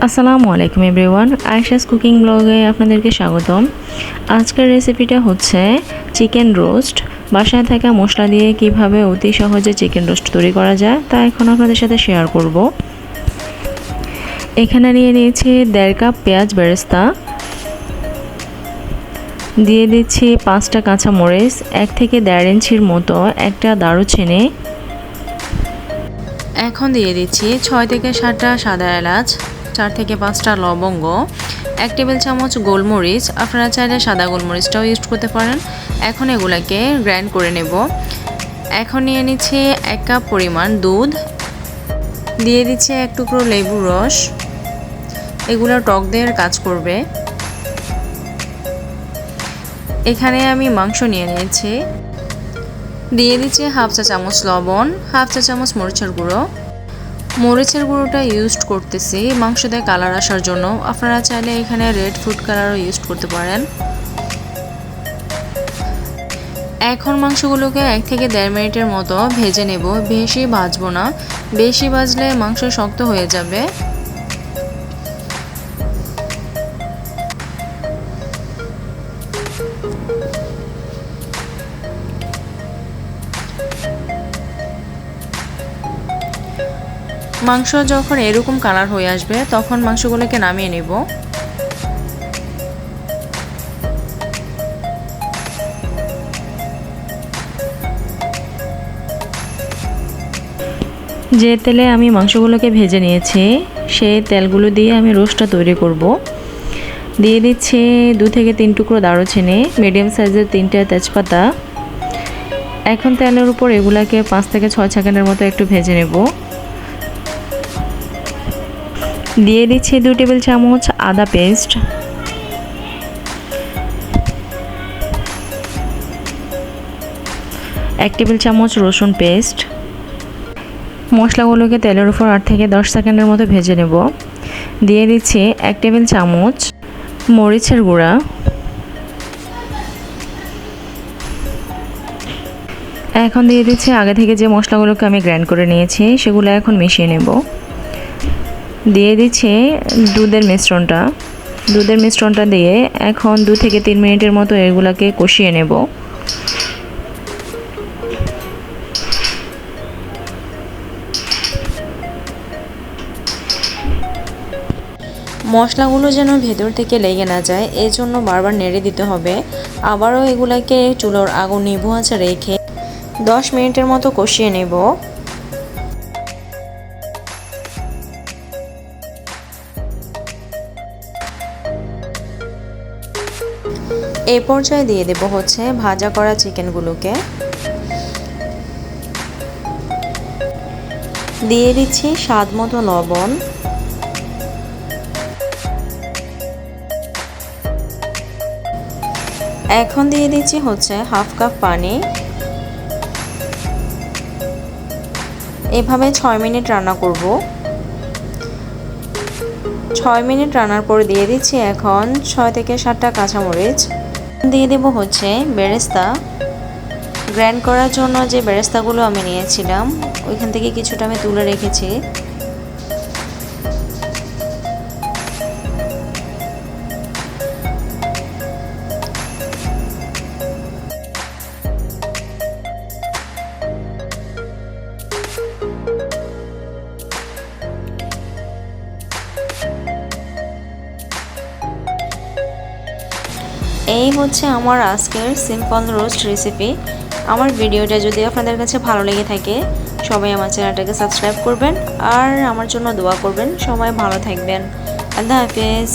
আসসালামু আলাইকুম everyone, Ayesha's cooking ব্লগে আপনাদেরকে স্বাগতম। আজকের রেসিপিটা হচ্ছে চিকেন রোস্ট। বাসায় থাকা মশলা দিয়ে কিভাবে অতি সহজে চিকেন রোস্ট তৈরি করা যায় তা এখন আপনাদের সাথে শেয়ার করব। এখানে নিয়ে নিয়েছি 1.5 কাপ পেঁয়াজ বেরেস্তা, দিয়ে দিচ্ছি 5টা কাঁচামরিচ, 1 থেকে 1.5 ইঞ্চির মতো একটা দারুচিনি। এখন দিয়ে দিচ্ছি 6 থেকে 7টা সাদা এলাচ, 4 থেকে 5টা লবঙ্গ, 1 টেবিল চামচ গোলমরিচ। আপনারা চাইলে সাদা গোলমরিচটাও ইউজ করতে পারেন। এখন এগুলাকে গ্রাইন্ড করে নেব। এখন নিয়ে নিচ্ছি 1 কাপ পরিমাণ দুধ, দিয়ে দিচ্ছি 1 টুকরো লেবুর রস। এগুলো টক দেওয়ার কাজ করবে। এখানে আমি মাংস নিয়ে নিয়েছি, দিয়ে দিচ্ছি হাফ চা চামচ লবণ, হাফ চা চামচ মরিচের গুঁড়ো। মরিচের গুঁড়োটা ইউজ করতেছি মাংসতে কালার আসার জন্য। আপনারা চাইলে এখানে রেড ফুড কালারও ইউজ করতে পারেন। এখন মাংসগুলোকে 1 থেকে 1.5 মিনিটের মতো ভেজে নেব। বেশি ভাজবো না, বেশি ভাজলে মাংস শক্ত হয়ে যাবে। মাংস যখন এরকম কালার হয়ে আসবে তখন মাংসগুলোকে নামিয়ে নেব। যে তেলে আমি মাংসগুলোকে ভেজে নিয়েছি সেই তেলগুলো দিয়ে আমি রোস্টটা তৈরি করব। দিয়ে দিচ্ছি 2 থেকে 3 টুকরো দারুচিনি, মিডিয়াম সাইজের 3টা তেজপাতা। এখন তেলের উপর এগুলাকে 5 থেকে 6 সেকেন্ডের মতো একটু ভেজে নেব। দিয়ে দিচ্ছি 2 টেবিল চামচ আদা পেস্ট, 1 টেবিল চামচ রসুন পেস্ট। মশলাগুলোকে তেলের উপর 8 থেকে 10 সেকেন্ডের মতো ভেজে নেব। দিয়ে দিচ্ছি 1 টেবিল চামচ মরিচের গুঁড়া, এখন দিয়ে দিচ্ছি আগে থেকে যে মশলাগুলোকে আমি গ্রাইন্ড করে নিয়েছি সেগুলো এখন মিশিয়ে নেব। দিয়ে দিচ্ছি দুধের মিশ্রণটা দিয়ে এখন 2 থেকে 3 মিনিটের মতো এগুলাকে কষিয়ে নেব। মশলাগুলো যেন ভেতর থেকে লেগে না যায় এই জন্য বারবার নেড়ে দিতে হবে। আবারও এগুলাকে চুলার আগুন নিভু আঁচে রেখে 10 মিনিটের মতো কষিয়ে নেব। এই পর্যায়ে দিয়ে দেব হচ্ছে ভাজা করা চিকেনগুলোকে, দিয়ে দিচ্ছি স্বাদ মতো লবণ। এখন দিয়ে দিচ্ছি হচ্ছে হাফ কাপ পানি। এভাবে 6 মিনিট রান্না করব। 6 মিনিট রান্নার পর দিয়ে দিচ্ছি এখন 6 থেকে 7টা কাঁচামরিচ। দিয়ে দেব হচ্ছে বেরেস্তা। গ্রাইন্ড করার জন্য যে বেরেস্তাগুলো আমি নিয়েছিলাম ওইখান থেকে কিছুটা আমি তুলে রেখেছি। এই হচ্ছে আমার আজকের সিম্পল রোস্ট রেসিপি। আমার ভিডিওটা যদি আপনাদের কাছে ভালো লেগে থাকে সবাই আমার চ্যানেলটাকে সাবস্ক্রাইব করবেন আর আমার জন্য দোয়া করবেন। সবাই ভালো থাকবেন। আল্লাহ হাফেজ।